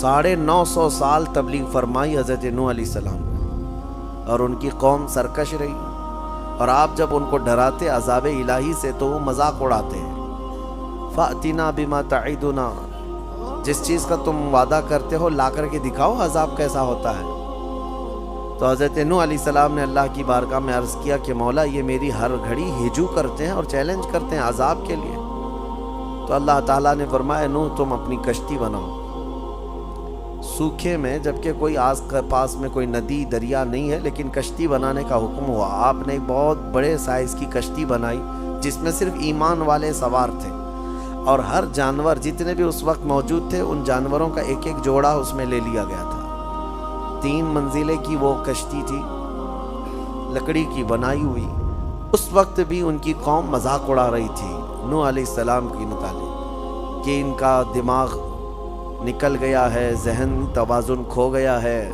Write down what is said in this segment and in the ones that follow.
950 سال تبلیغ فرمائی حضرت نوح علیہ السلام نے، اور ان کی قوم سرکش رہی، اور آپ جب ان کو ڈراتے عذاب الہی سے تو وہ مذاق اڑاتے ہیں۔ فَأْتِنَا بِمَا تَعِدُنَا، جس چیز کا تم وعدہ کرتے ہو لا کر کے دکھاؤ عذاب کیسا ہوتا ہے۔ تو حضرت نوح علیہ السلام نے اللہ کی بارگاہ میں عرض کیا کہ مولا یہ میری ہر گھڑی ہجو کرتے ہیں اور چیلنج کرتے ہیں عذاب کے لیے۔ تو اللہ تعالیٰ نے فرمایا نوح تم اپنی کشتی بناؤ سوکھے میں، جبکہ کوئی آس پاس میں کوئی ندی دریا نہیں ہے، لیکن کشتی بنانے کا حکم ہوا۔ آپ نے ایک بہت بڑے سائز کی کشتی بنائی جس میں صرف ایمان والے سوار تھے، اور ہر جانور جتنے بھی اس وقت موجود تھے ان جانوروں کا ایک ایک جوڑا اس میں لے لیا گیا تھا۔ 3 منزلیں کی وہ کشتی تھی، لکڑی کی بنائی ہوئی۔ اس وقت بھی ان کی قوم مذاق اڑا رہی تھی نوح علیہ السلام کی متعلق کہ ان کا دماغ نکل گیا ہے، ذہن توازن کھو گیا ہے،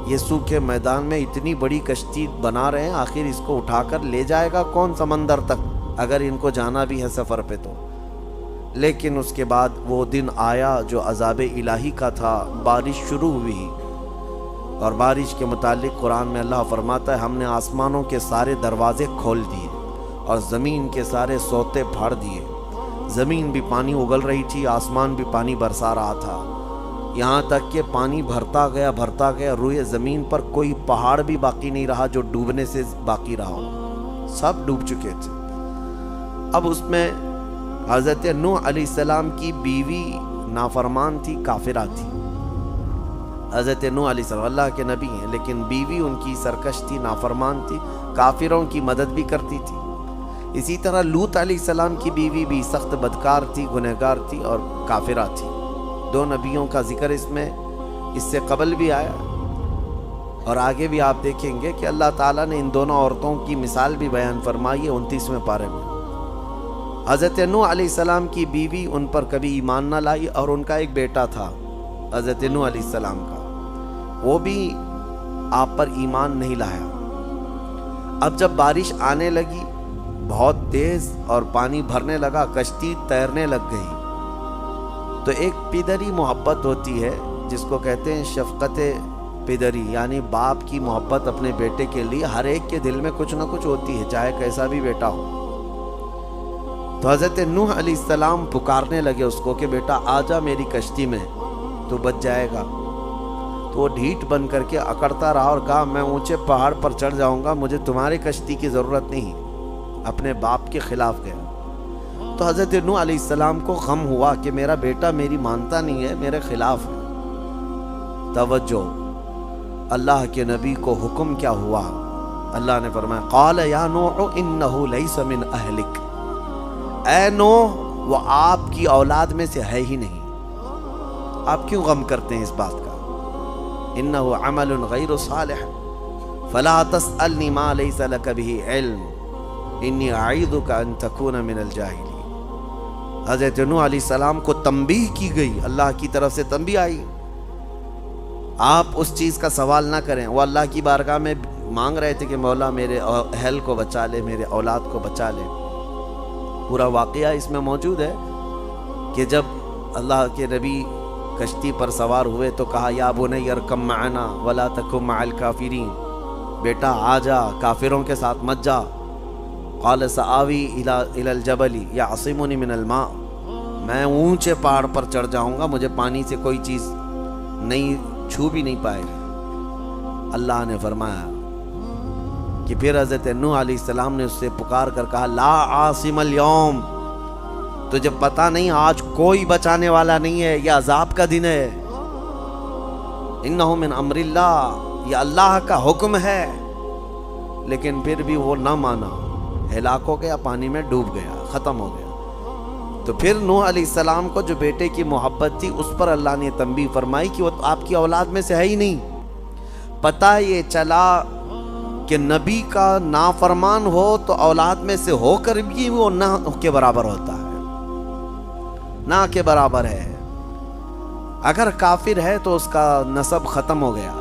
یہ سوکھے میدان میں اتنی بڑی کشتی بنا رہے ہیں، آخر اس کو اٹھا کر لے جائے گا کون سمندر تک اگر ان کو جانا بھی ہے سفر پہ تو۔ لیکن اس کے بعد وہ دن آیا جو عذاب الہی کا تھا، بارش شروع ہوئی، اور بارش کے متعلق قرآن میں اللہ فرماتا ہے ہم نے آسمانوں کے سارے دروازے کھول دیے اور زمین کے سارے سوتے پھاڑ دیے۔ زمین بھی پانی اگل رہی تھی، آسمان بھی پانی برسا رہا تھا، یہاں تک کہ پانی بھرتا گیا، روئے زمین پر کوئی پہاڑ بھی باقی نہیں رہا جو ڈوبنے سے باقی رہا ہو، سب ڈوب چکے تھے۔ اب اس میں حضرت نوح علیہ السلام کی بیوی نافرمان تھی، کافرہ تھی۔ حضرت نوح علیہ السلام اللہ کے نبی ہیں، لیکن بیوی ان کی سرکش تھی، نافرمان تھی، کافروں کی مدد بھی کرتی تھی۔ اسی طرح لوط علیہ السلام کی بیوی بھی سخت بدکار تھی، گنہگار تھی اور کافرہ تھی۔ 2 نبیوں کا ذکر اس سے قبل بھی آیا، اور آگے بھی آپ دیکھیں گے کہ اللہ تعالیٰ نے ان دونوں عورتوں کی مثال بھی بیان فرمائی ہے 29ویں پارے میں۔ حضرت نوح علیہ السلام کی بیوی ان پر کبھی ایمان نہ لائی، اور ان کا ایک بیٹا تھا حضرت نوح علیہ السلام کا، وہ بھی آپ پر ایمان نہیں لایا۔ اب جب بارش آنے لگی بہت تیز اور پانی بھرنے لگا، کشتی تیرنے لگ گئی، تو ایک پدری محبت ہوتی ہے جس کو کہتے ہیں شفقت پدری، یعنی باپ کی محبت اپنے بیٹے کے لیے ہر ایک کے دل میں کچھ نہ کچھ ہوتی ہے، چاہے کیسا بھی بیٹا ہو۔ تو حضرت نوح علیہ السلام پکارنے لگے اس کو کہ بیٹا آجا میری کشتی میں، تو بچ جائے گا۔ تو وہ ڈھیٹ بن کر کے اکڑتا رہا اور کہا میں اونچے پہاڑ پر چڑھ جاؤں گا، مجھے تمہاری کشتی کی ضرورت نہیں، اپنے باپ کے خلاف گیا۔ تو حضرت نوح علیہ السلام کو غم ہوا کہ میرا بیٹا میری مانتا نہیں ہے، میرے خلاف ہے۔ توجہ، اللہ کے نبی کو حکم کیا ہوا؟ اللہ نے فرمایا قال یا نوح انہ لیس من اہلک، اے نوح وہ آپ کی اولاد میں سے ہے ہی نہیں، آپ کیوں غم کرتے ہیں اس بات کا؟ انہ عمل غیر صالح فلا تسألنی ما لیس لک بہ علم انی اعیذک ان تکون من الجاہلین۔ حضرت نوح علیہ السلام کو تنبیہ کی گئی، اللہ کی طرف سے تنبیہ آئی، آپ اس چیز کا سوال نہ کریں۔ وہ اللہ کی بارگاہ میں مانگ رہے تھے کہ مولا میرے اہل کو بچا لے، میرے اولاد کو بچا لے۔ پورا واقعہ اس میں موجود ہے کہ جب اللہ کے نبی کشتی پر سوار ہوئے تو کہا یا بنی ارکب معنا ولا تکن مع الکافرین، بیٹا آ جا، کافروں کے ساتھ مت جا۔ قال سآوی الی الجبل یعصمنی من الماء، میں اونچے پہاڑ پر چڑھ جاؤں گا، مجھے پانی سے کوئی چیز نہیں چھو بھی نہیں پائے گی۔ اللہ نے فرمایا کہ پھر حضرت نوح علیہ السلام نے اس سے پکار کر کہا لا عاصم اليوم، تجھے پتہ نہیں آج کوئی بچانے والا نہیں ہے، یہ عذاب کا دن ہے، انہ من امر اللہ، یہ اللہ کا حکم ہے۔ لیکن پھر بھی وہ نہ مانا، ہلاک ہو گیا، پانی میں ڈوب گیا، ختم ہو گیا۔ تو پھر نوح علیہ السلام کو جو بیٹے کی محبت تھی اس پر اللہ نے تنبیہ فرمائی کہ وہ آپ کی اولاد میں سے ہے ہی نہیں۔ پتہ یہ چلا کہ نبی کا نافرمان ہو تو اولاد میں سے ہو کر بھی وہ نہ کے برابر ہوتا ہے، نہ کے برابر ہے۔ اگر کافر ہے تو اس کا نسب ختم ہو گیا،